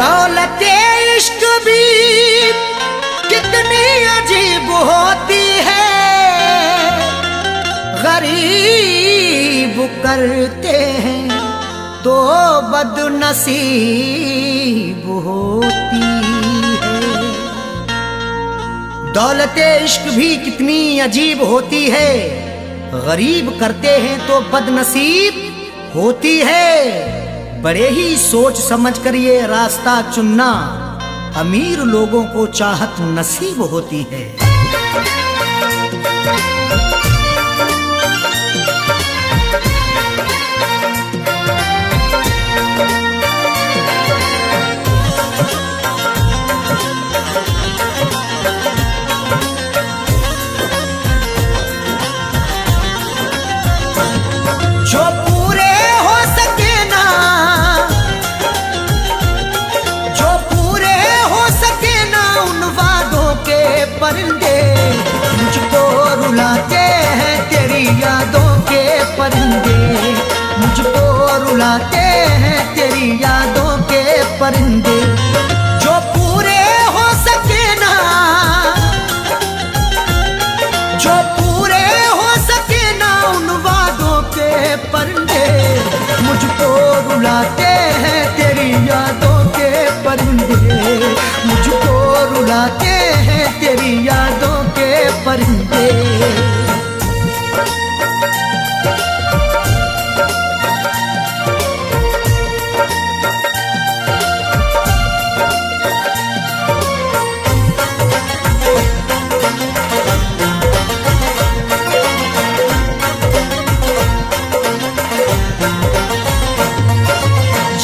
दौलते इश्क भी कितनी अजीब होती है, गरीब करते हैं तो बदनसीब होती है। दौलते इश्क भी कितनी अजीब होती है, गरीब करते हैं तो बदनसीब होती है। बड़े ही सोच समझ कर ये रास्ता चुनना, अमीर लोगों को चाहत नसीब होती है। जो पूरे हो सके ना, जो पूरे हो सके ना उन वादों के परिंदे, मुझको रुलाते हैं तेरी यादों के परिंदे, मुझको रुलाते हैं तेरी यादों के परिंदे। जो पूरे हो सके ना, जो पूरे हो सके ना उन वादों के परिंदे, मुझको रुलाते हैं तेरी यादों के परिंदे, मुझको रुलाते हैं तेरी यादों के परिंदे।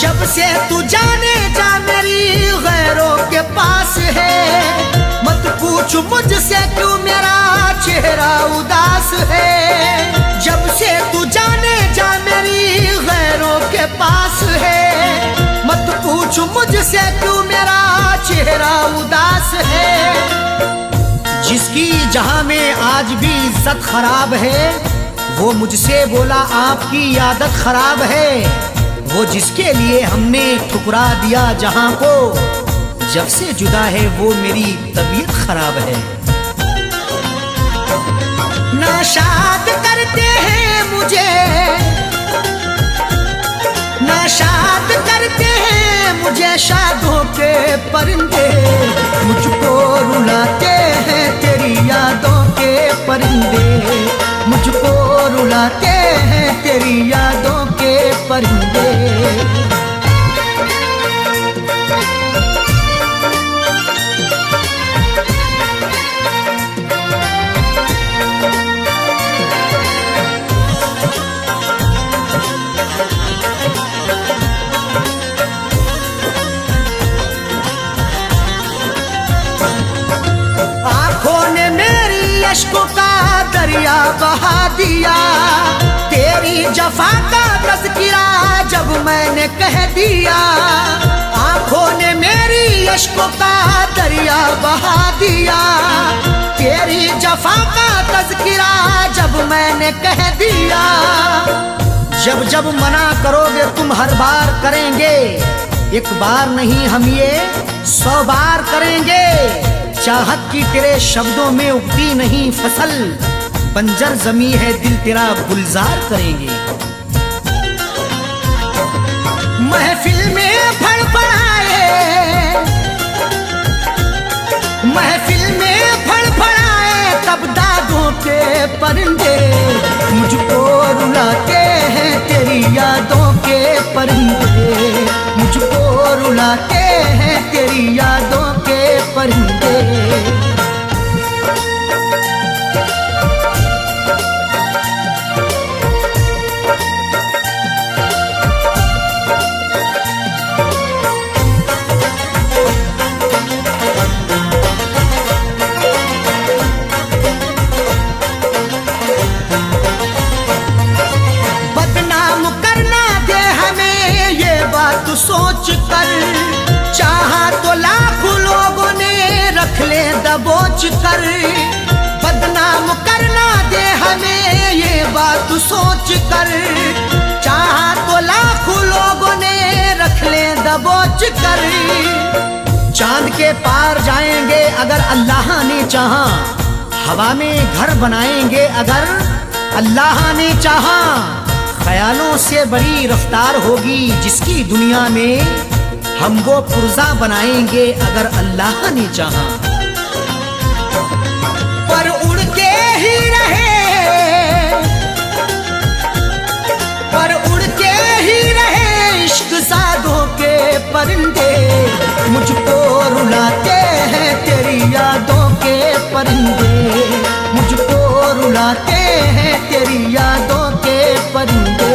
जब से तू जाने जा मेरी गैरों के पास है, मत पूछ मुझसे क्यों मेरा चेहरा उदास है। जब से तू जाने जा मेरी गैरों के पास है, मत पूछ मुझसे क्यों मेरा चेहरा उदास है। जिसकी जहां में आज भी इज्जत खराब है, वो मुझसे बोला आपकी आदत खराब है। वो जिसके लिए हमने ठुकरा दिया जहां को, जब से जुदा है वो मेरी तबीयत खराब है। नाशाद करते हैं मुझे, नाशाद करते हैं मुझे शादों के परिंदे, मुझको रुलाते हैं तेरी यादों के परिंदे, मुझको रुलाते हैं तेरी यादों के परिंदे। आंखों ने मेरी अश्कों का दरिया बहा दिया, तेरी जफा का तज़किरा जब मैंने कह दिया। आंखों ने मेरी अश्कों का दरिया बहा दिया, तेरी जफा का तज़किरा जब मैंने कह दिया। जब जब मना करोगे तुम हर बार करेंगे, एक बार नहीं हम ये 100 बार करेंगे। चाहत की तेरे शब्दों में उगती नहीं फसल, बंजर जमी है दिल तेरा गुलजार करेंगे। महफिल में फड़फड़ाए, महफिल में फड़फड़ाए तब दागों के परिंदे, मुझको रुलाते हैं तेरी यादों के परिंदे, मुझको रुलाते हैं तेरी यादों के परिंदे। सोच कर चाहा तो लाखों लोगों ने रख ले दबोच कर, बदनाम करना दे हमें ये बात सोच कर। चाहा तो लाखों लोगों ने रख रख लें दबोच कर। चांद के पार जाएंगे अगर अल्लाह ने चाहा, हवा में घर बनाएंगे अगर अल्लाह ने चाहा। ख्यालों से बड़ी रफ्तार होगी जिसकी दुनिया में, हम वो पुर्जा बनाएंगे अगर अल्लाह ने चाहा। पर उड़ के ही रहे, पर उड़ के ही रहे इश्क सादों के परिंदे। मुझको रुलाते हैं तेरी यादों के परिंदे, मुझको रुलाते हैं तेरी यादों के परिंदे।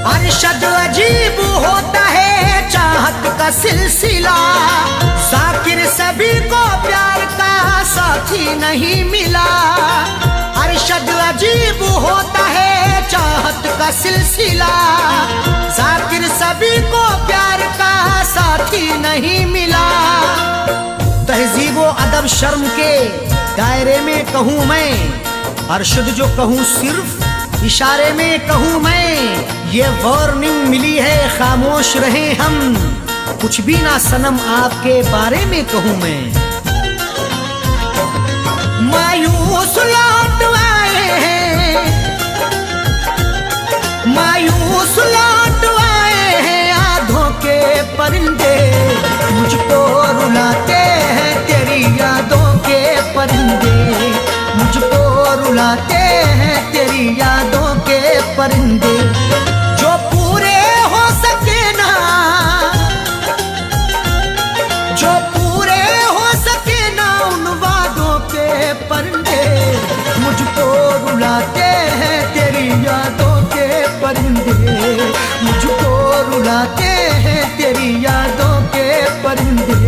अरशद अजीब होता है चाहत का सिलसिला, जाकिर सभी को प्यार का साथी नहीं मिला। अरशद अजीब होता है चाहत का सिलसिला, जाकिर सभी को प्यार का साथी नहीं मिला। तहजीबो अदब शर्म के दायरे में कहूँ मैं, अरशद जो कहूँ सिर्फ इशारे में कहूँ मैं। ये वार्निंग मिली है खामोश रहे हम, कुछ भी ना सनम आपके बारे में कहूँ मैं। मायूस लौट आए हैं, मायूस लौट आए हैं आधों के परिंदे। मुझको रुलाते हैं तेरी यादों के परिंदे, मुझको रुलाते हैं तेरी यादों के परिंदे। जो पूरे हो सके ना, जो पूरे हो सके ना उन वादों के परिंदे। मुझको रुलाते हैं तेरी यादों के परिंदे, मुझको रुलाते हैं तेरी यादों के परिंदे,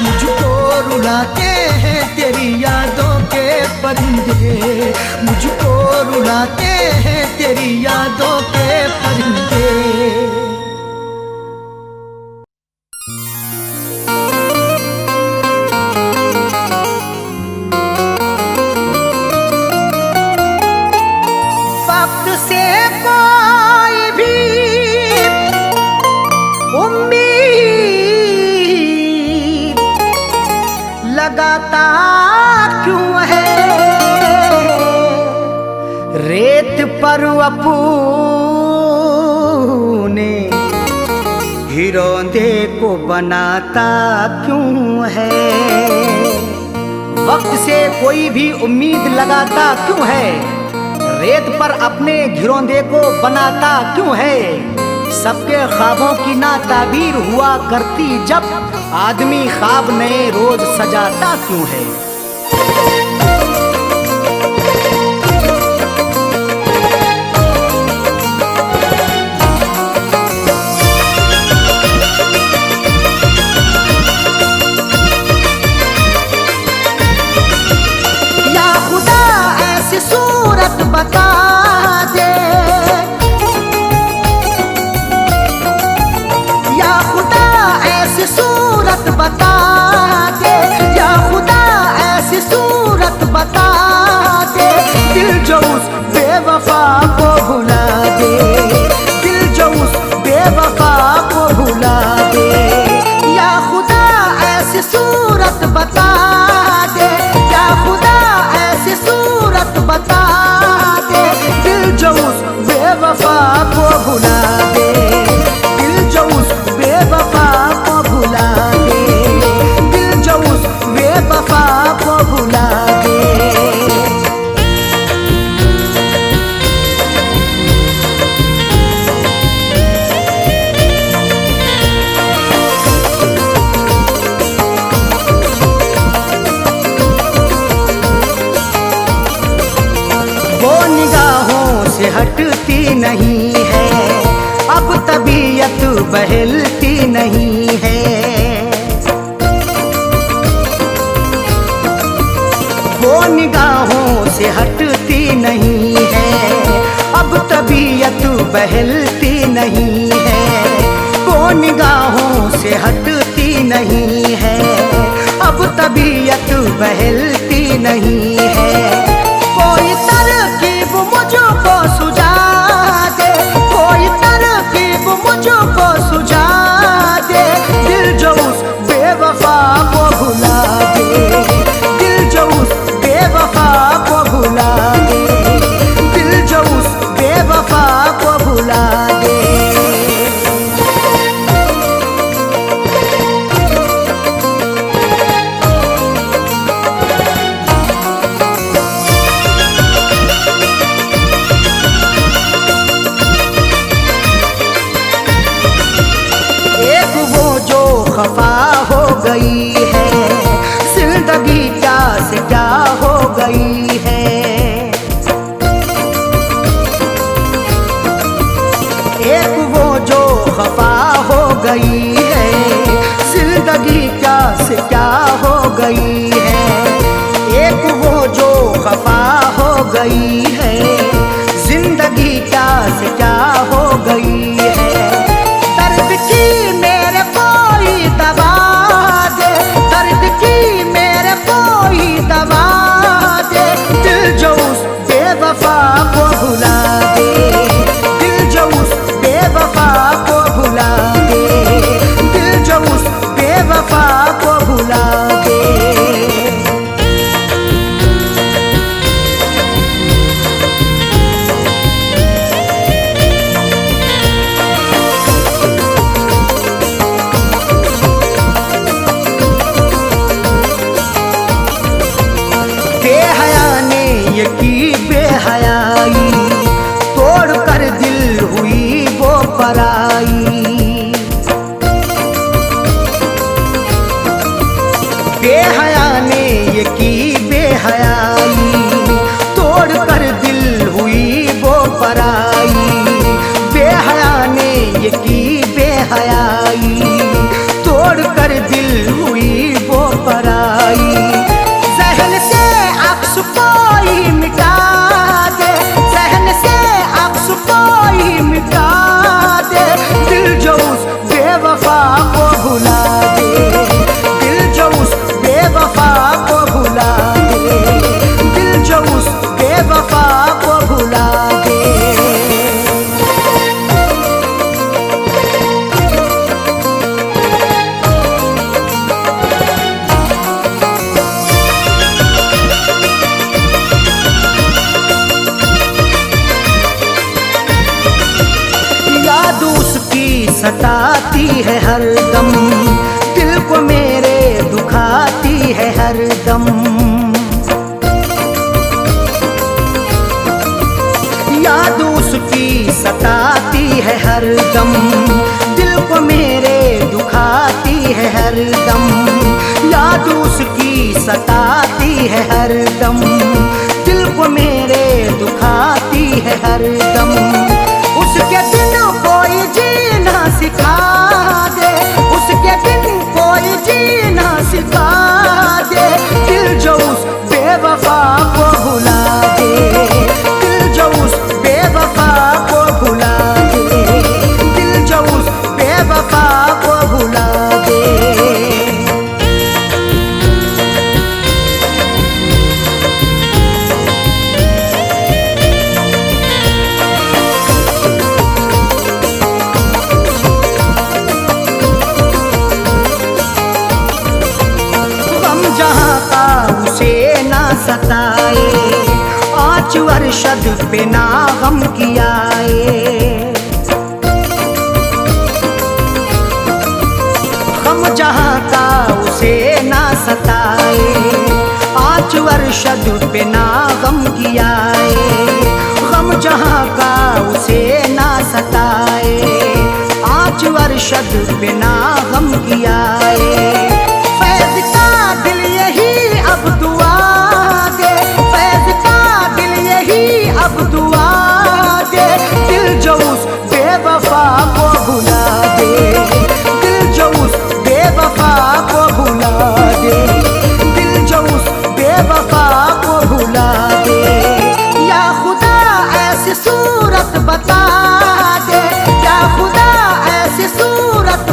मुझको रुलाते हैं तेरी यादों के परिंदे, मुझको रुलाते हैं तेरी यादों के परिंदे। वक्त से कोई भी उम्मीद लगाता क्यों है, रेत पर अपने हिरोंदे को बनाता क्यों है। वक्त से कोई भी उम्मीद लगाता क्यों है, रेत पर अपने घिरौंदे को बनाता क्यों है। सबके ख्वाबों की ना ताबीर हुआ करती जब, आदमी ख्वाब नए रोज सजाता क्यों है। या खुदा ऐसी सूरत बता दे, या खुदा ऐसी सूरत बता दे, या खुदा ऐसी सूरत बता दे। दिल जो उस बेवफा को भुला दे, दिल जो उस बेवफा को भुला दे। या खुदा ऐसी सूरत बता दे, या खुदा ऐसी सूरत बता दे। दिल जो उस बेवफा को भुला दे, दिल जो उस बेवफा को भुला दे, दिल जो उस बेवफा को भुला दे। वो निगाहों से हटती नहीं है, अब तबीयत बहलती नहीं है। वो निगाहों से हटती नहीं बहलती नहीं है, वो निगाहों से हटती नहीं है, अब तबीयत बहलती नहीं है। कोई तरकीब मुझको सुझा दे, कोई तरकीब मुझको सुझा दे, दिल जो उस बेवफा को भुला दे, दिल जो उस बेवफा को भुला दे, दिल जो उस बेवफा को भुला दे। एक वो जो खफा हो गई है, जिंदगी क्या से क्या हो गई है। एक वो जो खफा हो गई है, जिंदगी क्या से क्या हो गई है। एक वो जो खफा हो गई है, जिंदगी क्या से क्या हो गई है। दर्द की मेरे कोई दवा दे, दर्द की मेरे कोई दवा दे, दिल जो उस बेवफा को भुला दे, दिल जो उस बेवफा को भुला दे, दिल जो उस बेवफा को भुला दे। बेहया ने ये की बेहयाई, तोड़ कर दिल हुई वो पराई। बेहया ने ये की बेहयाई, तोड़ कर दिल हुई वो पराई। बेहया ने ये की बेहयाई, तोड़ कर दिल हुई वो पराई। जहन से अक्स कोई मिटा दे, जहन से अक्स कोई मिटा दे, दिल जो उस बेवफा को भुला दे, दिल जो उस बेवफा को भुला दे, दिल जो उस बेवफा को भुला दे। याद उसकी सताती है हरदम, दिल को मेरे दुखाती है हरदम। याद उसकी सताती है हरदम, दिल को मेरे दुखाती है हरदम। याद उसकी सताती है हरदम, दिल को मेरे दुखाती है हरदम। उसके बिन कोई जीना सिखा दे, उसके बिन कोई जीना सिखा दे, दिल जो उस बेवफा को भुला दे, दिल जो उस बेवफा को भुला दे, दिल जो उस बेवफा को भुला दे। जहाँ का उसे ना सताए, आँच अरशद पे ना गम कियाए। गम जहाँ का उसे ना सताए, आँच अरशद पे ना गम कियाए। गम जहाँ का उसे ना सताए, आँच अरशद पे ना गम कियाए। फैज़ का दिल यही अब दुआ दे, फैज़ का दिल यही अब दुआ दे, दिल जो उस बेवफा को भुला दे, दिल जो उस बेवफा को भुला दे, दिल जो उस बेवफा को भुला दे। या खुदा ऐसी सूरत बता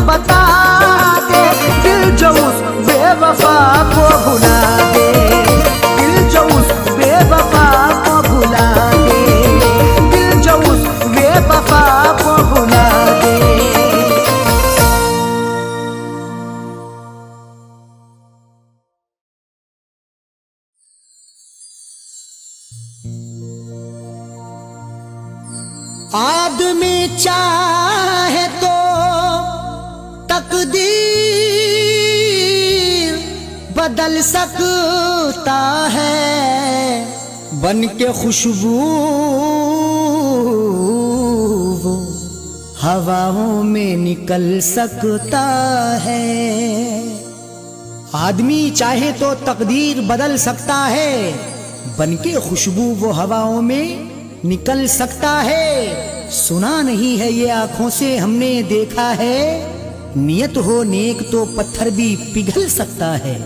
बता दे, दिल जो उस बेवफा को भुला दे, दिल जो उस बेवफा को भुला दे, दिल जो उस बेवफा को भुला दे। आदमी चाहे तो तकदीर बदल सकता है, बन के खुशबू वो हवाओं में निकल सकता है। आदमी चाहे तो तकदीर बदल सकता है, बन के खुशबू वो हवाओं में निकल सकता है। सुना नहीं है ये आंखों से हमने देखा है, नियत हो नेक तो पत्थर भी पिघल सकता है।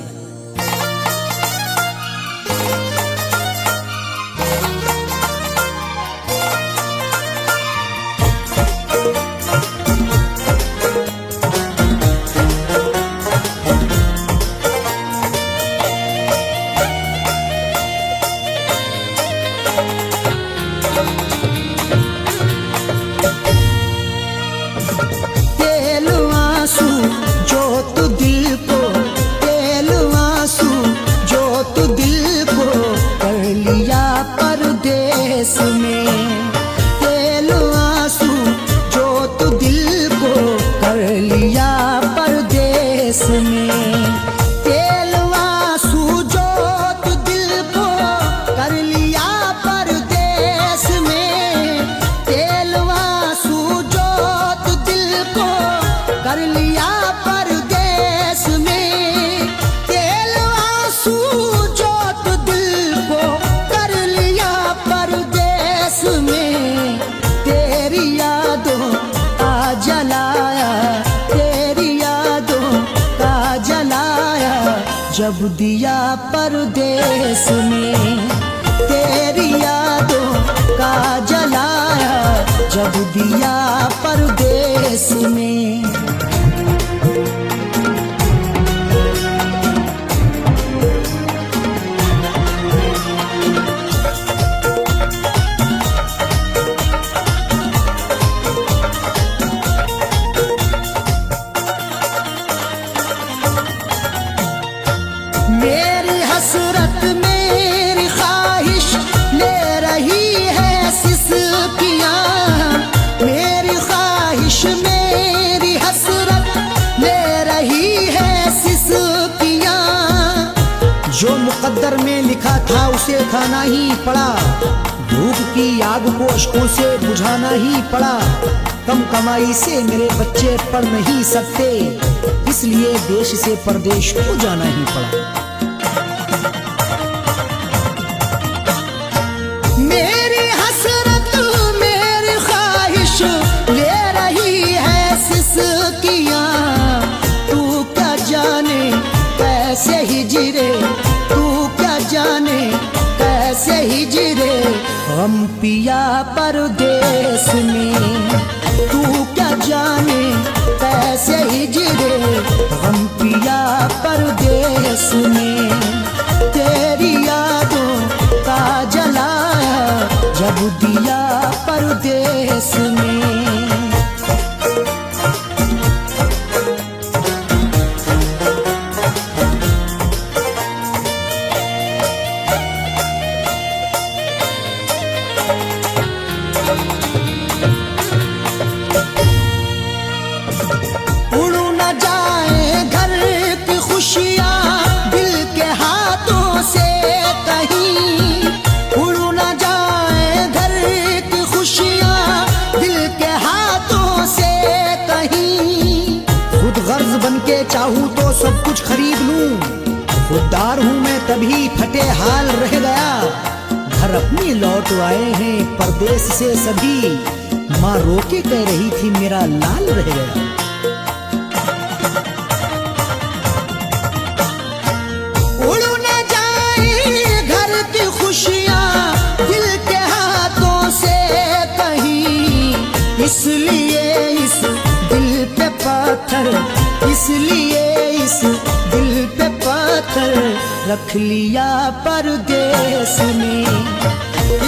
जब दिया परदेस में, तेरी यादों का जलाया जब दिया परदेस में। मेरी हसरत मेरी ख्वाहिश ले रही है सिसकियाँ, मेरी ख्वाहिश मेरी हसरत ले रही है सिसकियाँ। जो मुकद्दर में लिखा था उसे खाना ही पड़ा, भूख की आग को अश्कों से बुझाना ही पड़ा। कम कमाई से मेरे बच्चे पढ़ नहीं सकते, इसलिए देश से परदेश को जाना ही पड़ा। मेरी हसरत मेरी ख्वाहिश ले रही है सिसकियाँ, तू क्या जाने कैसे हिजरे, तू क्या जाने कैसे हिजरे गम पिया परदेस में। तू क्या जाने कैसे हिजरे गम पिया परदेस में। तेरी यादों का जलाया जब दिया परदेस में। चाहूं तो सब कुछ खरीद लूं, खुददार हूं मैं तभी फटे हाल रह गया। घर अपनी लौट आए हैं परदेश से सभी, माँ रोके कह रही थी मेरा लाल रह गया। उड़ न जाए घर की खुशियां दिल के हाथों से कहीं, इसलिए इस दिल पे पत्थर पत्थर, इसलिए इस दिल पे पत्थर रख लिया परदेस में।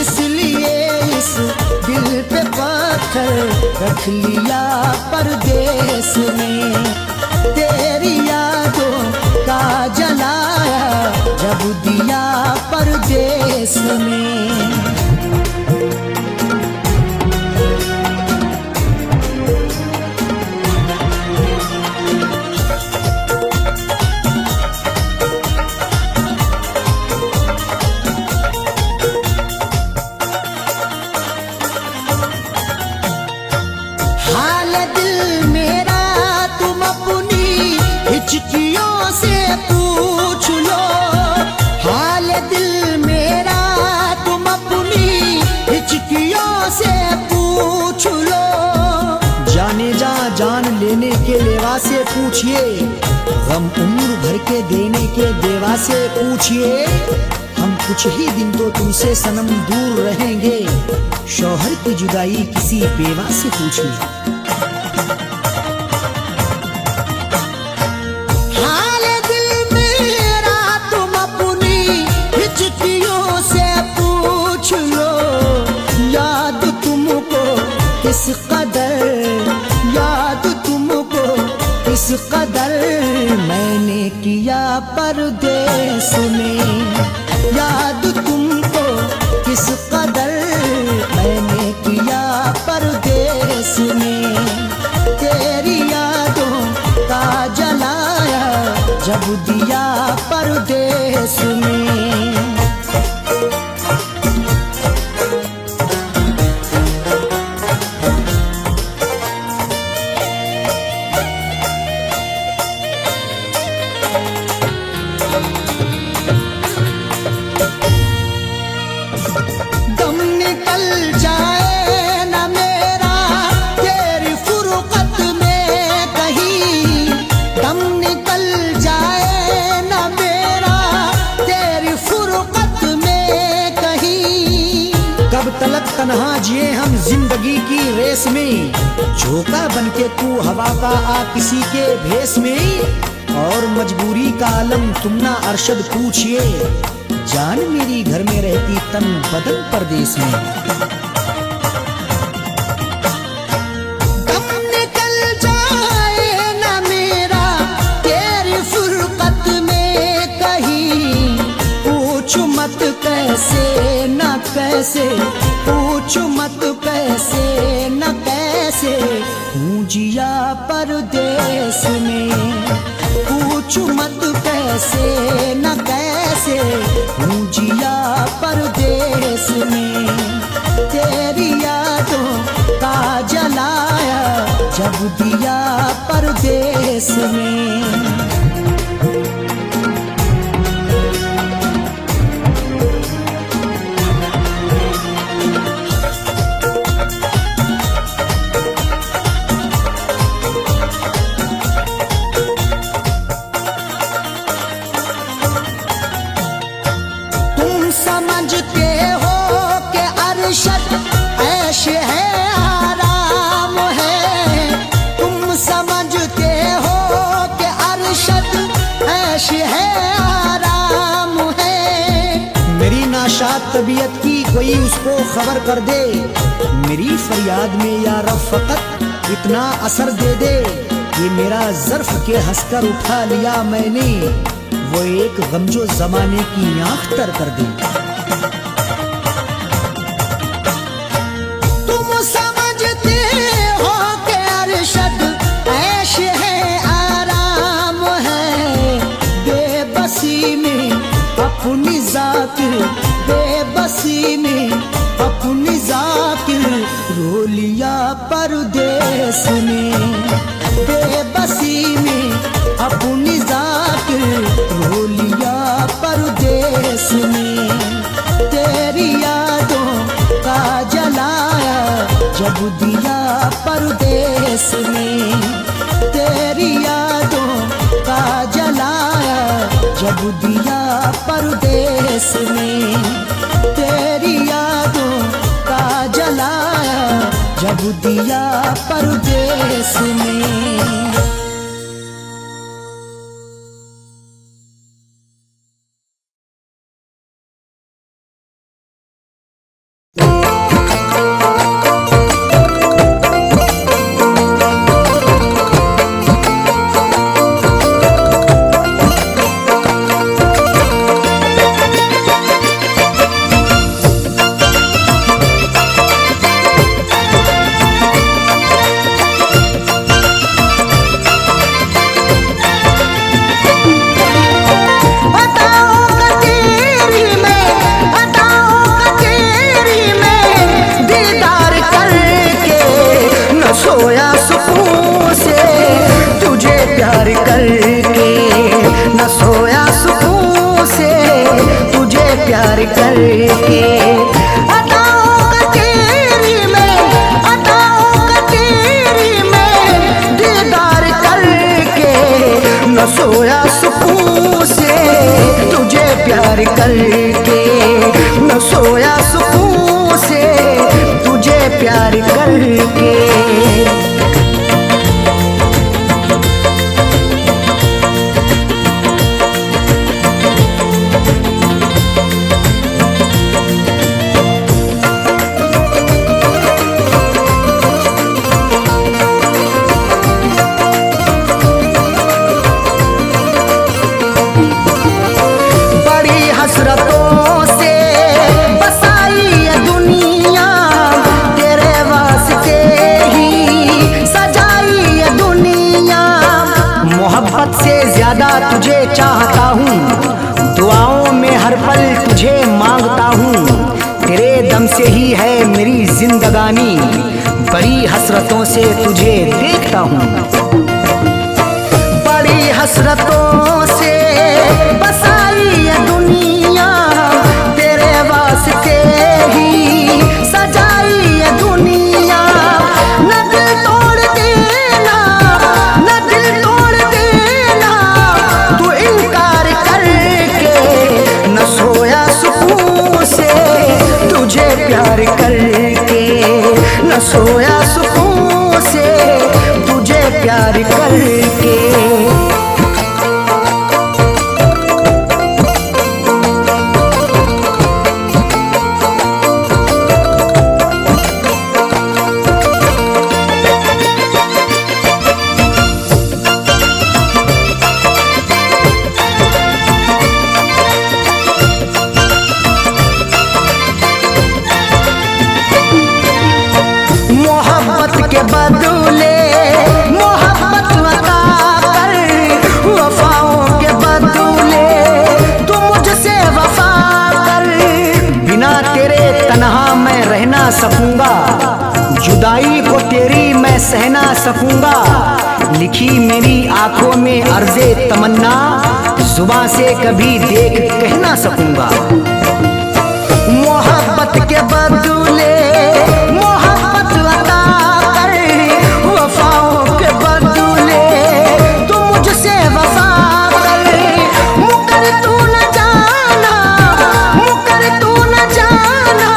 इसलिए इस दिल पे पत्थर रख लिया परदेस में। तेरी यादों का जलाया जब दिया परदेस में। हिचकियों से पूछ लो हाल दिल मेरा, तुम अपनी हिचकियों से पूछ लो। जाने जा जान लेने के लेवा से पूछिए, गम उम्र भर के देने के देवा से पूछिए। हम कुछ ही दिन तो तुमसे सनम दूर रहेंगे, शौहर की जुदाई किसी बेवा से पूछिए। किस कदर याद तुमको, किस कदर मैंने किया परदेस में। याद तुमको किस कदर मैंने किया परदेस में। तेरी यादों का जलाया जब दिया परदेस में। तलक तन्हा जिए हम जिंदगी की रेस में, झोंका बनके तू हवा का आ किसी के भेस में। और मजबूरी का आलम तुम ना अरशद पूछिए, जान मेरी घर में रहती तन बदन परदेस में। दम निकल जाए ना मेरा तेरी फुरकत में कहीं, पूछ मत कैसे न कैसे, पूछ मत कैसे न कैसे हूँ जिया परदेस में। पूछ मत कैसे न कैसे हूँ जिया परदेस में। तेरी यादों का जलाया जब दिया परदेस में। समझते हो कि अरशद ऐश है आराम है। तुम समझते हो कि अरशद ऐश है आराम है। मेरी नाशाद तबीयत की कोई उसको खबर कर दे, मेरी फरियाद में या रब फकत इतना असर दे दे। ये मेरा ज़र्फ के हंसकर उठा लिया मैंने, वो एक गमजो जमाने की आंख तर कर दे। तुम समझते हो कि अरशद ऐश है आराम है। बेबसी में अपनी जाकिर, बेबसी में अपनी जाकिर रो लिया परदेस में। बेबसी में अपनी जाकिर रो लिया परदेस में। तेरी यादों का जलाया जब दिया परदेस में। तेरी यादों का जलाया जब दिया परदेस में। तेरी यादों का जलाया जब दिया परदेस में। करके। अदाओं का तेरी में दीदार करके, न सोया सुकून से तुझे प्यार करके, न सोया सुकून से तुझे प्यार करके। हसरतों से बसाई ये दुनिया, तेरे वास्ते ही सजाई ये दुनिया। मोहब्बत से ज्यादा तुझे चाहता हूँ, दुआओं में हर पल तुझे मांगता हूँ। तेरे दम से ही है मेरी जिंदगानी, बड़ी हसरतों से तुझे देखता हूँ। बड़ी हसरतों से बसाई ये दुनिया, तेरे वास्ते ही सजाई ये दुनिया। न दिल तोड़ देना, न दिल तोड़ देना तू इनकार करके, न सोया सुकून से तुझे प्यार करके, न सोया सुकून से तुझे प्यार करके। मोहब्बत के बदले मोहब्बत अता कर, वफाओं के बदले तू मुझसे वफा कर। बिना तेरे तन्हा मैं रह ना सकूंगा, जुदाई को तेरी मैं सह ना सकूंगा। लिखी मेरी आंखों में अर्ज़े तमन्ना, जुबां से कभी देख कह ना सकूंगा। मोहब्बत के बदले मोहब्बत अता कर, वफाओं के बदले तू मुझसे वफा कर। मुकर तू न जाना, मुकर तू न जाना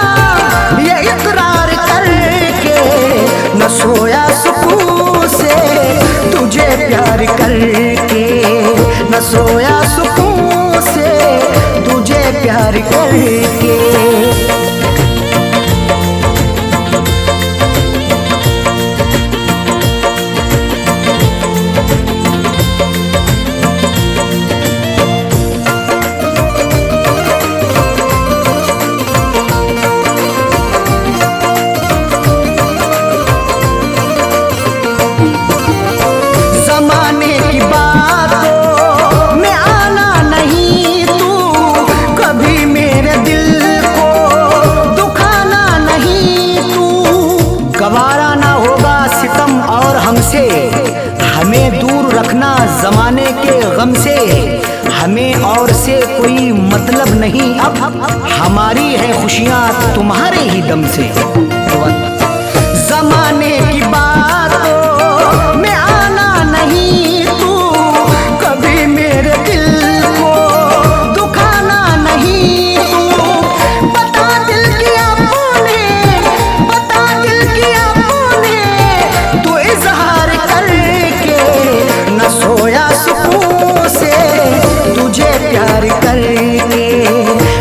ये इकरार करके, न सोया सुकून से तुझे प्यार करके, न सोया सुकून से तुझे प्यार करके। जमाने की बातों में आना नहीं तू, कभी मेरे दिल को दुखाना नहीं तू। गवारा ना होगा सितम और हमसे, हमें दूर रखना जमाने के गम से। हमें और से कोई मतलब नहीं अब, हमारी है खुशियाँ तुम्हारे ही दम से। जमाने की बातों में आना नहीं तू, कभी मेरे दिल को दुखाना नहीं तू। बता दिल किया तूने, बता दिल किया तूने तू इजहार करके, न सोया सुकून से तुझे प्यार करके,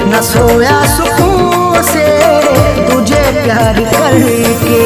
न सोया सुकून से तुझे प्यार करके।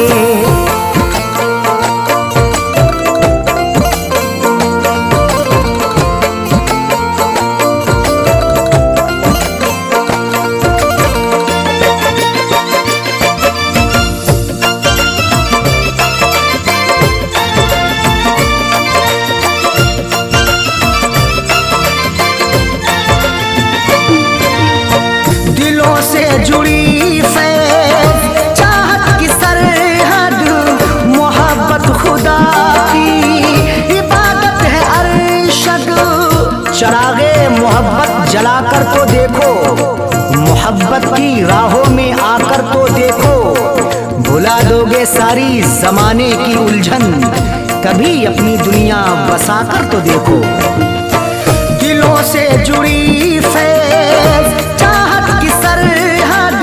दिलों से जुड़ी फैज़ चाहत की सरहद, मोहब्बत खुदा की इबादत है अरशद। चरागे मोहब्बत जलाकर तो देखो, मोहब्बत की सारी जमाने की उलझन, कभी अपनी दुनिया बसाकर तो देखो। दिलों से जुड़ी फैज़ चाहत की सरहद,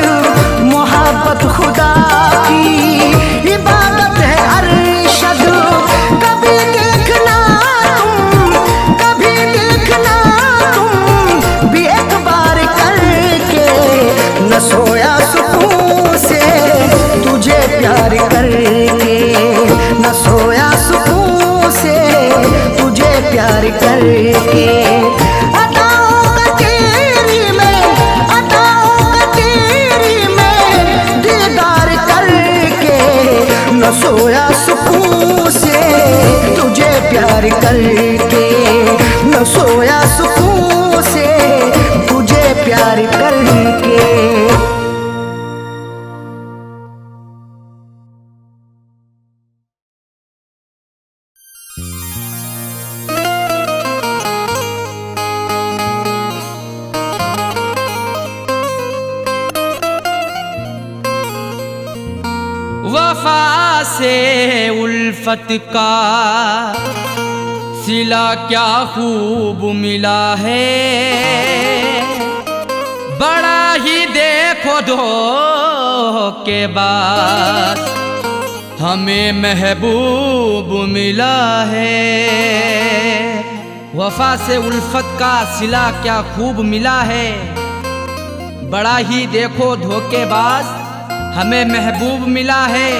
मोहब्बत खुदा की इबादत है अरशद। कभी देखना तुम, कभी देखना तुम भी एक बार करके, न सोया सुकून से तुझे प्यार करके, न सोया सुकून से तुझे प्यार करके। अदाओं का तेरी में, अदाओं का तेरी में दीदार करके, न सोया सुकून से तुझे प्यार करके, न सोया सुकून से तुझे प्यार करके। वफा से उल्फत का सिला क्या खूब मिला है, बड़ा ही देखो धोखे बाद हमें महबूब मिला है। वफा से उल्फत का सिला क्या खूब मिला है, बड़ा ही देखो धोखेबाज हमें महबूब मिला है।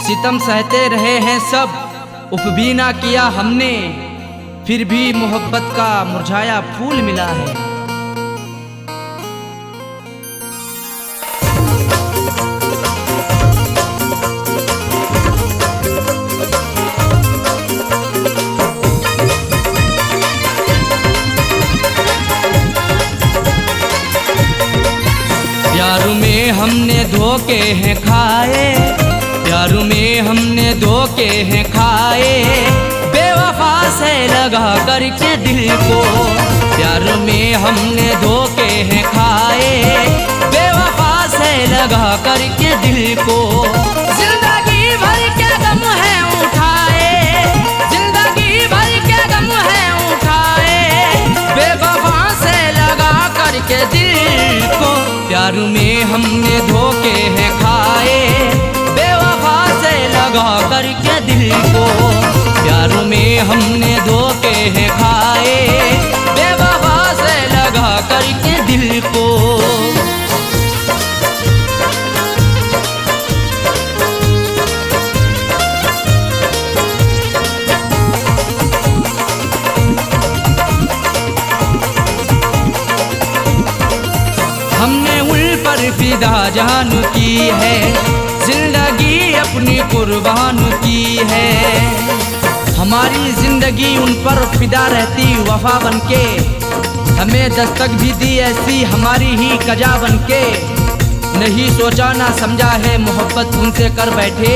सितम सहते रहे हैं सब, उफ भी ना किया हमने, फिर भी मोहब्बत का मुरझाया फूल मिला है। प्यार में हमने धोखे हैं खाए, प्यार में हमने धोखे हैं खाए, बेवफा से लगा करके दिल को। प्यार में हमने धोखे हैं खाए, बेवफा से लगा करके दिल को। जिंदगी भर के गम है उठाए, जिंदगी भर के गम है उठाए, बेवफा से लगा करके दिल को। प्यार में हमने धोखे हैं खाए, बेवफा से लगा करके दिल को। प्यार में हमने धोखे हैं खाए, बेवफा से लगा करके दिल को। हमने उन पर फिदा जान की है, जिंदगी अपनी कुर्बान की है। हमारी जिंदगी उन पर फिदा रहती वफा बनके, हमें दस्तक भी दी ऐसी हमारी ही कजा बनके। नहीं सोचा ना समझा है मोहब्बत उनसे कर बैठे,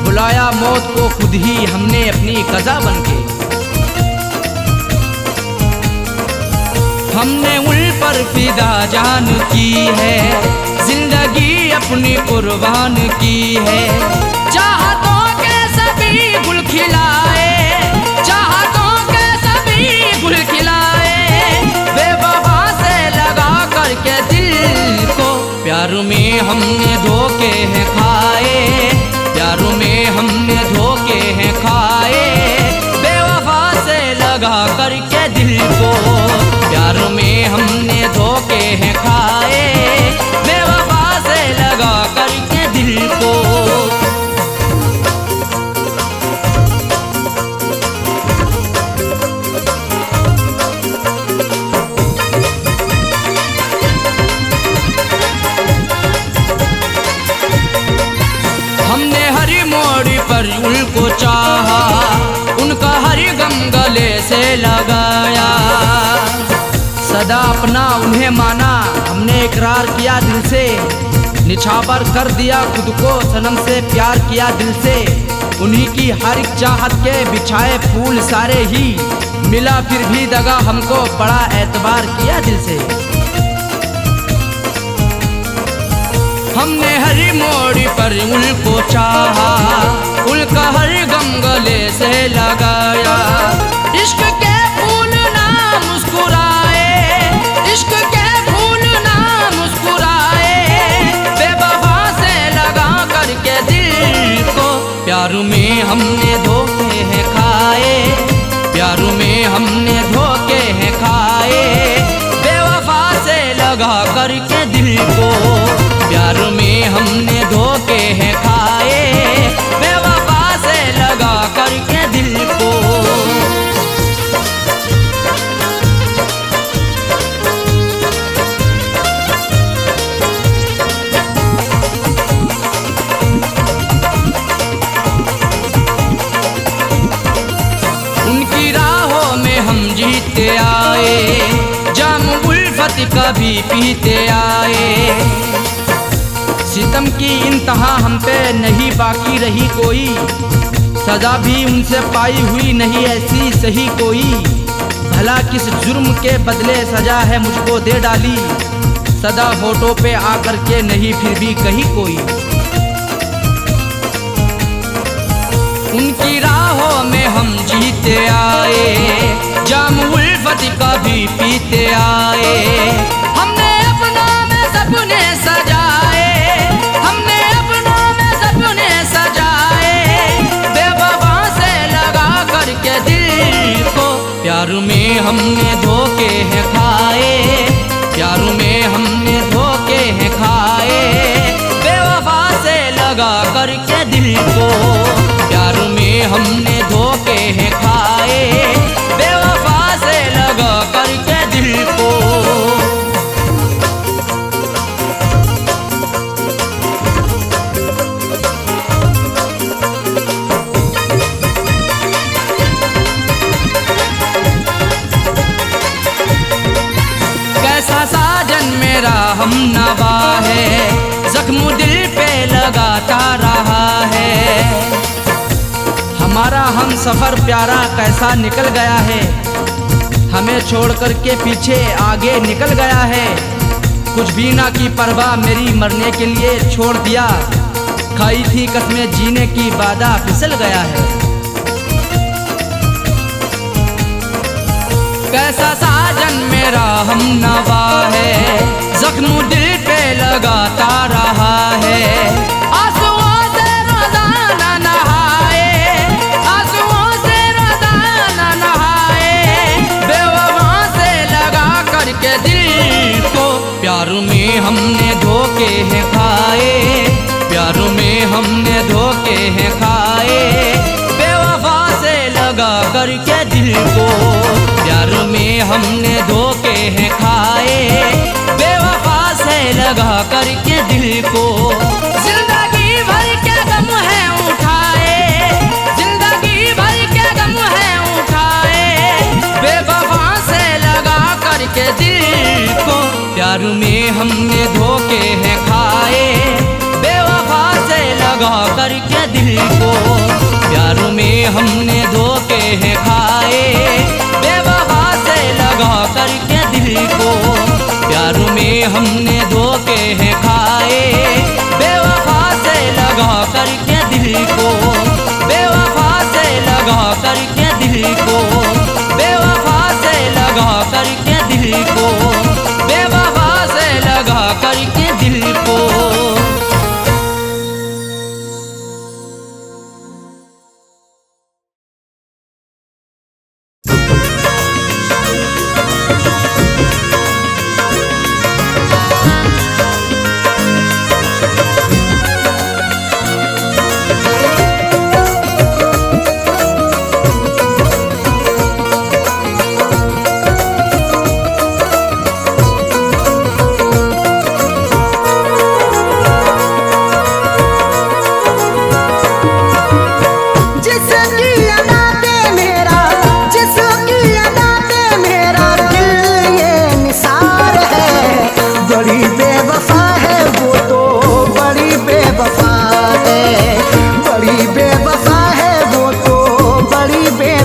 बुलाया मौत को खुद ही हमने अपनी कजा बनके। हमने उन पर फिदा जान की है, जिंदगी अपनी कुर्बान की है। चाहतों के सभी गुल खिलाए, चाहतों के सभी गुल खिलाए, बेवफा से लगा करके दिल को। प्यार में हमने धोखे हैं खाए, प्यार में हमने धोखे हैं खाए, बेवफा से लगा करके दिल को। प्यार में हमने धोखे हैं खाए, बेवफा से लगा करके दिल को। हमने हर मोड़ पर उनको चाहा, उनका हर गम गले से लगाया। सदा अपना उन्हें माना, हमने इकरार किया दिल से, निछावर कर दिया खुद को सनम से, प्यार किया दिल से। उन्हीं की हर एक चाहत के बिछाए फूल सारे ही, मिला फिर भी दगा हमको, बड़ा एतबार किया दिल से। हमने हर मोड़ पर उनको चाहा, उनका हर गम गले से लगाया। इश्क के फूल ना मुस्कुराए, इश्क के फूल ना मुस्कुराए, बेवफा से लगा करके दिल को। प्यार में हमने धोखे हैं खाए, प्यार में हमने धोखे हैं खाए, बेवफा से लगा करके दिल को। प्यार में हमने धोखे हैं खाए, बेवफा से लगा करके दिल को। उनकी राहों में हम जीते आए, जाम उल्फत का भी पीते आए। सितम की इंतहा हम पे नहीं बाकी रही कोई, सजा भी उनसे पाई हुई नहीं ऐसी सही कोई। भला किस जुर्म के बदले सजा है मुझको दे डाली, सदा होठों पे आकर के नहीं फिर भी कही कोई। उनकी राहों में हम जीते आए, जाम उल्फत का भी पीते आए। हमने अपना में सपने सजाए, हमने अपना में सपने सजाए, बेवफा से लगा करके दिल को। प्यार में हमने धोखे हैं खाए, प्यार में हमने धोखे हैं खाए, बेवफा से लगा करके दिल को। प्यार में हमने धोखे हैं खाए, बेवफा से लगा करके दिल को। कैसा साजन मेरा हम नवा है, जख्म दिल पे लगाता रहा है। हमारा हम सफर प्यारा कैसा निकल गया है, हमें छोड़ कर के पीछे आगे निकल गया है। कुछ भी ना की परवाह मेरी मरने के लिए छोड़ दिया, खाई थी कसमें जीने की वादा फिसल गया है। कैसा साजन मेरा हम नवा है, जख्म दिल पे लगाता रहा है। आंसुओं से रोजाना नहाए, आंसुओं से रोजाना नहाए, बेवफा से लगा करके दिल को। प्यार में हमने धोखे हैं खाए, प्यार में हमने धोखे हैं खाए, बेवफा से लगा करके दिल को। प्यार में हमने धोखे हैं खाए, बेवफा से लगा करके दिल को। जिंदगी भर के गम है उठाए, जिंदगी भर के गम है उठाए, बेवफा से लगा करके दिल को। प्यार में हमने धोखे हैं खाए, बेवफा से लगा करके दिल को। प्यार में हमने धोखे हैं खाए, बेवफा से लगा करके दिल को। प्यार में हमने धोखे हैं खाए, बेवफा से लगा करके दिल को। बेवफा से लगा करके दिल को, बेवफा से लगा करके दिल को, बेवफा से लगा करके दिल को।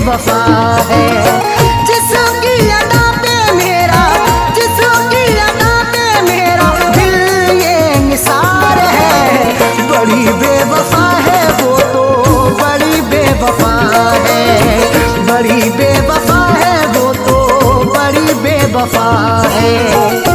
वफा है। जिसकी अदा पे मेरा, जिसकी अदा पे मेरा दिल ये निसार बेवफा है।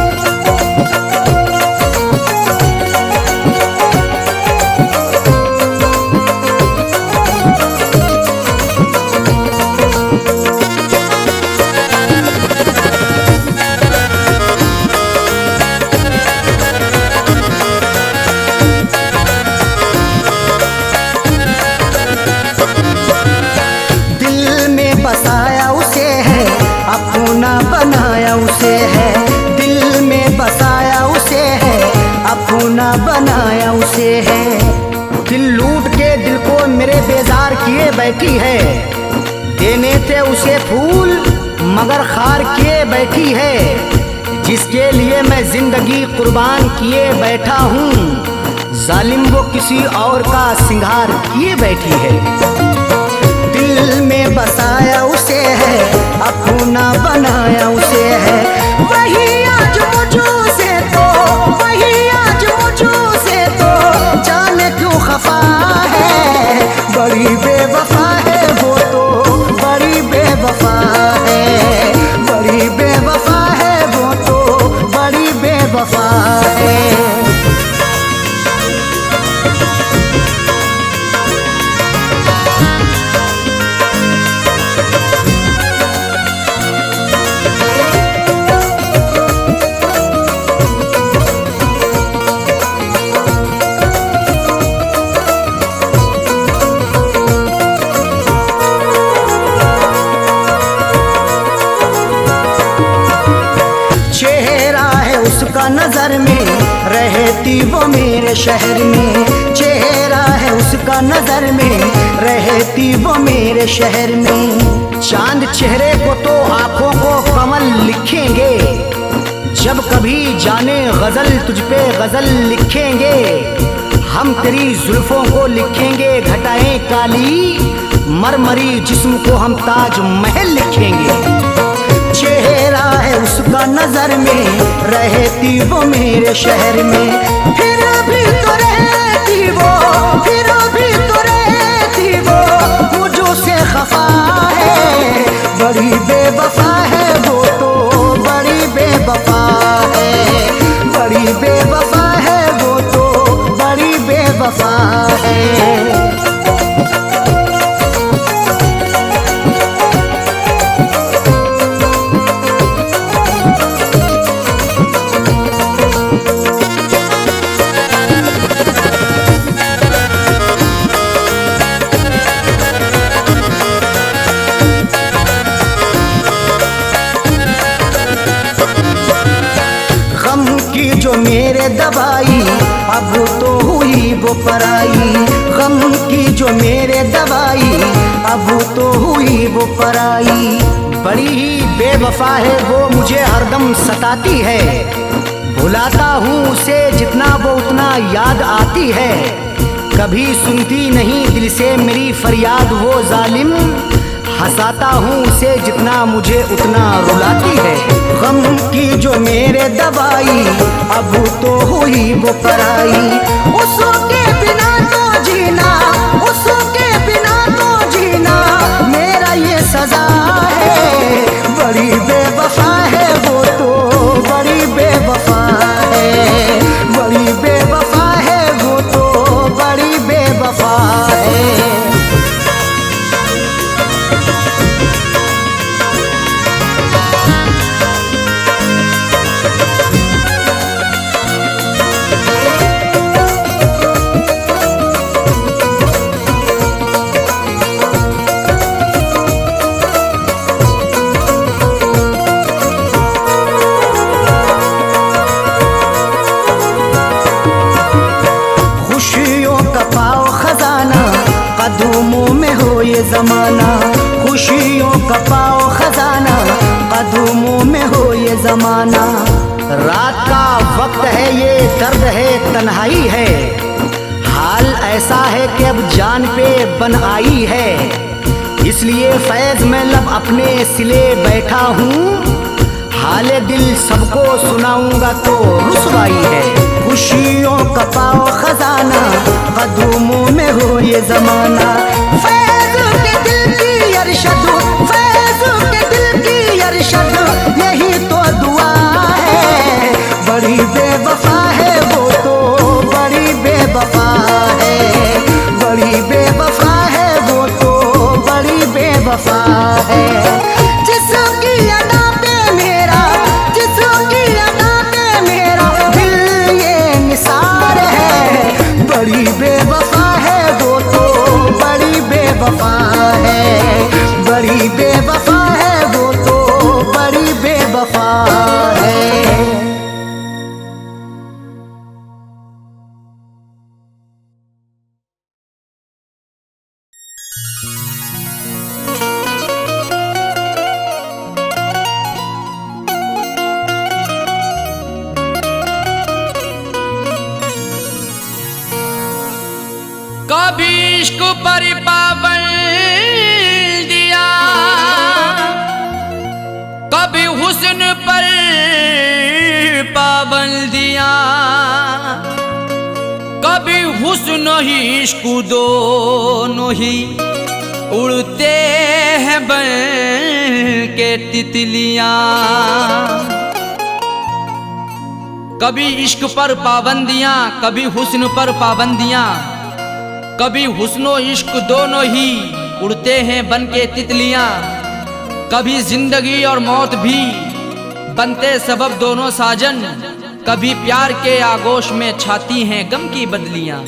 बसाया उसे है, अपना बनाया उसे है, दिल में बसाया उसे है, अपना बनाया उसे है। दिल लूट के दिल को मेरे बेजार किए बैठी है, देने थे उसे फूल मगर खार किए बैठी है। जिसके लिए मैं जिंदगी कुर्बान किए बैठा हूँ, जालिम वो किसी और का सिंगार किए बैठी है। दिल में बसाया उसे है, अपना बनाया उसे है, वही आज मुझे से तो, वही आज मुझे से तो जाने क्यों खफा है। बड़ी बेवफा है वो तो, बड़ी बेवफा है, बड़ी बेवफा है वो तो, बड़ी बेवफा है। उसका नजर में रहती वो मेरे शहर में, चेहरा है उसका नजर में रहती वो मेरे शहर में। चांद चेहरे को तो आंखों को कमल लिखेंगे, जब कभी जाने गजल तुझ पे गजल लिखेंगे। हम तेरी जुल्फों को लिखेंगे घटाएं काली, मरमरी जिस्म को हम ताज महल लिखेंगे। चेहरा है उसका नजर में रहती वो मेरे शहर में, फिर भी तो रहती वो, फिर भी तो रहती वो मुझो से खफा है। बड़ी बेवफा है वो तो, बड़ी बेवफा है, बड़ी बेवफा है वो तो, बड़ी बेवफा है। जो मेरे दवाई अब तो हुई वो पराई, गम की जो मेरे दवाई अब तो हुई वो पराई। बड़ी ही बेवफा है वो, मुझे हरदम सताती है, भुलाता हूँ उसे जितना वो उतना याद आती है। कभी सुनती नहीं दिल से मेरी फरियाद वो जालिम, हंसाता हूँ उसे जितना मुझे उतना रुलाती है। गम की जो मेरे दवाई अब तो हुई वो पराई, उसके बिना तो जीना, उसके बिना तो जीना मेरा ये सजा है। बड़ी बेवफा है वो तो, बड़ी बेवफा है, बड़ी बेवफा है वो तो, बड़ी बेवफा है। कदमों में हो ये जमाना, खुशियों का पाओ खजाना, कदमों में हो ये जमाना। रात का वक्त है ये दर्द है तन्हाई है, हाल ऐसा है कि अब जान पे बन आई है। इसलिए फैज में लब अपने सिले बैठा हूँ, हाले दिल सबको सुनाऊंगा तो रुसवाई है। खुशियों का पाओ खजाना, कदमों में हो ये जमाना। फैज के दिल की अरशद, फैज के दिल की अरशद, यही तो बड़ी बेवफा है, वो तो बड़ी बेवफा है। कभी इश्क पर पाबंद दिया, कभी हुस्न पर पाबंदियां, कभी हुस्न ही इश्क दोनों ही उड़ते हैं बन के तितलियां। कभी इश्क पर पाबंदियां, कभी हुस्न पर पाबंदियां, कभी हुस्नो इश्क दोनों ही उड़ते हैं बन के तितलियां। कभी जिंदगी और मौत भी बनते सबब दोनों साजन, कभी प्यार के आगोश में छाती हैं गम की बदलियां।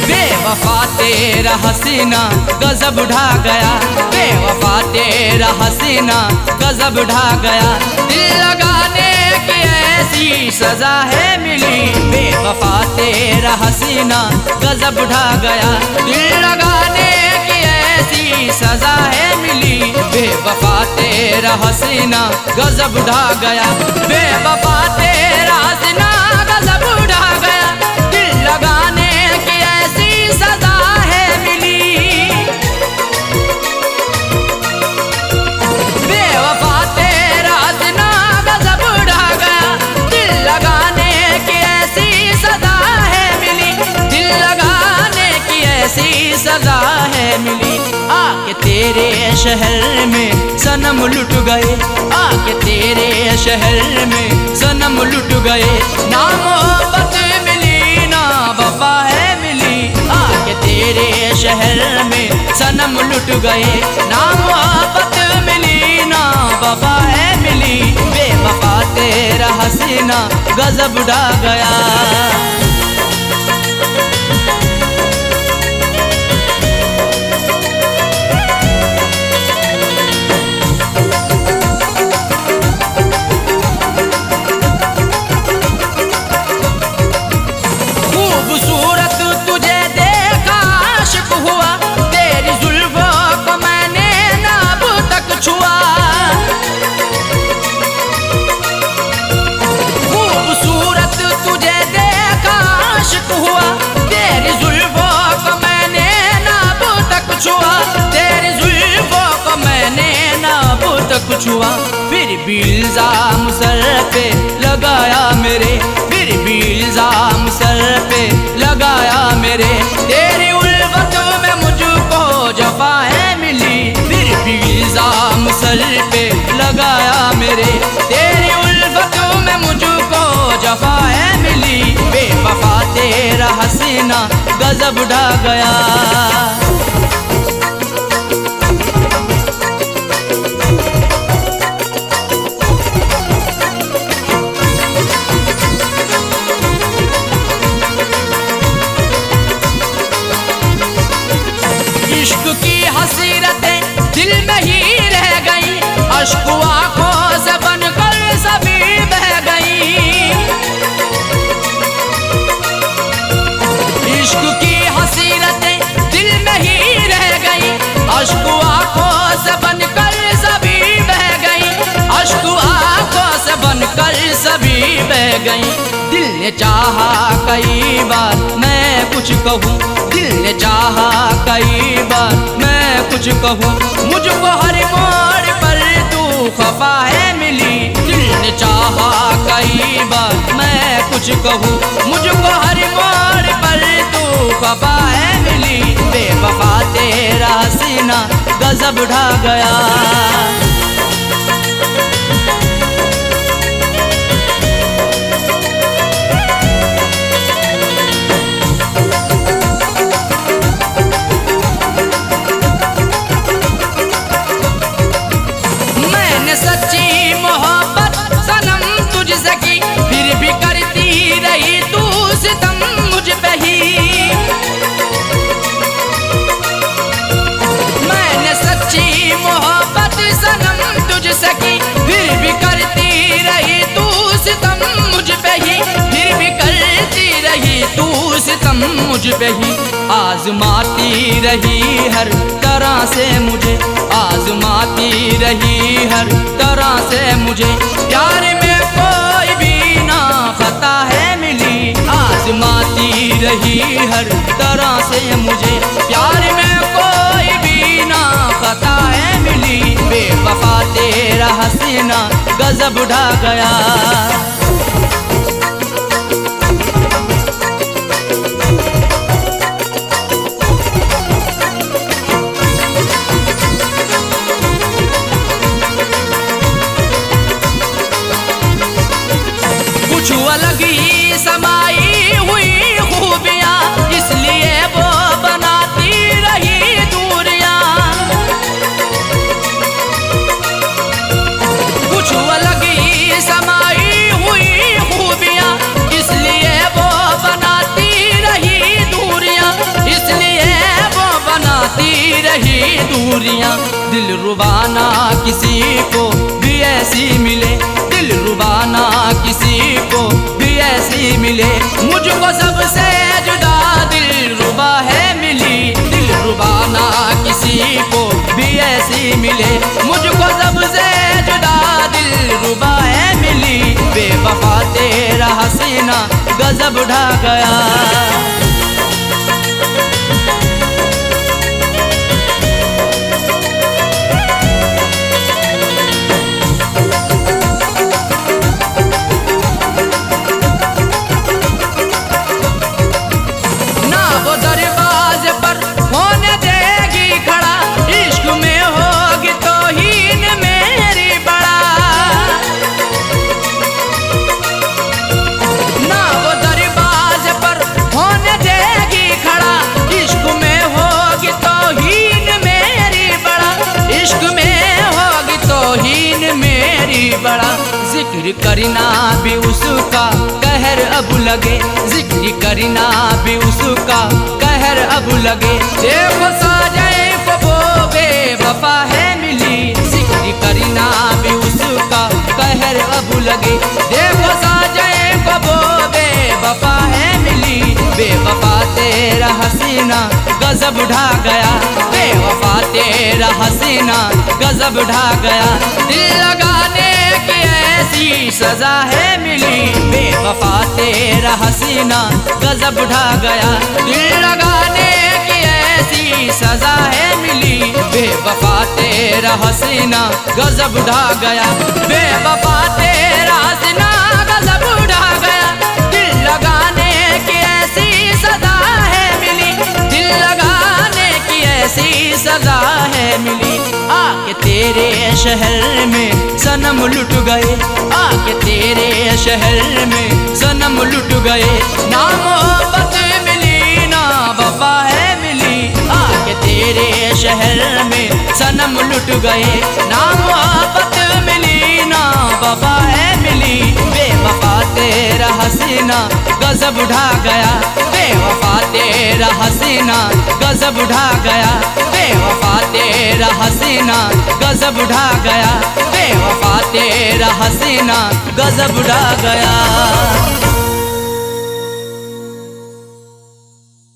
बेवफा तेरा हसीना गजब ढा गया, बेवफा तेरा हसीना गजब ढा गया। दिल लगाने की ऐसी सजा है मिली, बेवफा तेरा हसीना गजब ढा गया। दिल लगाने की ऐसी सजा है मिली, बेवफा तेरा हसीना गजब ढा गया। बेवफा तेरा हसीना गजब ढा गया, दिल लगाने की ऐसी सजा है मिली। बेवफा तेरा हसीना गजब ढा गया, दिल लगाने की ऐसी सजा है मिली, दिल लगाने की ऐसी सजा है मिली। आके तेरे शहर में सनम लुट गए, आके तेरे शहर में सनम लुट गए। ना मोहब्बत मिली ना वफा है मिली, आके तेरे शहर में सनम लुट गए। ना मोहब्बत मिली ना वफा है मिली, बेवफा तेरा हसीना गजब ढा गया। खूबसूरत तुझे देखा आशिक हुआ, तेरी जुल्फों को मैंने ना अब तक छुआ। खूबसूरत तुझे देखा आशिक हुआ, तेरी जुल्फों को मैंने ना अब तक छुआ, तेरी जुल्फों को मैंने ना अब तक छुआ। फिर भी इल्जाम सर पे लगाया मेरे, फिर भी इल्जाम सर पे लगाया मेरे। तेरी उल्फतों में मुझको जफा है मिली, फिर भी इल्जाम सर पे लगाया मेरे। तेरी उल्फतों में मुझको जफा है मिली, बेवफा तेरा हसीना गजब ढा गया। इश्क की हसीरतें दिल में ही रह गई, अश्क आंखों से बनकर सभी बह गई। इश्क की हसीरतें दिल में ही रह गई, अश्क आंखों से बनकर सभी बह गई, अश्क आंखों से बनकर सभी बह गई। दिल ने चाहा कई बार मैं कुछ कहूँ, दिल ने चाहा कई बार मैं कुछ कहूँ, मुझको हर मोड़ पर तू खफा है मिली। दिल ने चाहा कई बार मैं कुछ कहूँ, मुझको हर मोड़ पर तू खफा है मिली, बेवफा तेरा हसीना गजब ढा गया। पे ही आजमाती रही हर तरह से मुझे, आजमाती रही हर तरह से मुझे। प्यार में कोई भी ना खता है मिली, आजमाती रही हर तरह से मुझे। प्यार में कोई भी ना खता है मिली, बेवफा तेरा हसीना गजब ढा गया। कुछ अलग ही समाई हुई खूबियाँ, इसलिए वो बनाती रही दूरियाँ। कुछ अलग ही समाई हुई खूबियाँ, इसलिए वो बनाती रही दूरियाँ, इसलिए वो बनाती रही दूरियाँ। दिल रुबाना किसी को भी ऐसी मिले, दिल रुबाना किसी को भी ऐसी मिले। मुझको सबसे जुदा दिल रुबा है मिली, दिल रुबाना किसी को भी ऐसी मिले। मुझको सबसे जुदा दिल रुबा है मिली, बेवफा तेरा हसीना गजब ढा गया। बड़ा जिक्र करना भी उसका कहर अब लगे, जिक्र करना भी उसका कहर अब लगे। देखो साजाए वो बेवफा है मिली, जिक्र करना भी उसका कहर अब लगे। देखो साजाए वो बेवफा है मिली, बेवफा तेरा हसीना गजब ढा गया, बेवफा तेरा हसीना गजब ढा गया। दिल लगाने की ऐसी सजा है मिली, बेवफा तेरा हसीना गजब ढा गया। दिल लगाने की ऐसी सजा है मिली, बेवफा तेरा हसीना गजब ढा गया, बेवफा तेरा हसीना गजब ढा गया। दिल लगाने की ऐसी सजा है मिली, दिल लगाने की ऐसी सजा है मिली। आके तेरे शहर में सनम लुट गए, आके तेरे शहर में सनम लुट गए। ना मोहब्बत मिली ना वफा है मिली, आके तेरे शहर में सनम लुट गए। ना मोहब्बत मिली ना वफा है मिली, बेवफा तेरा हसीना गजब ढा गया, बेवफा तेरा हसीना गजब ढा गया, बेवफा तेरा हसीना गजब ढा गया, बेवफा तेरा हसीना गजब ढा गया।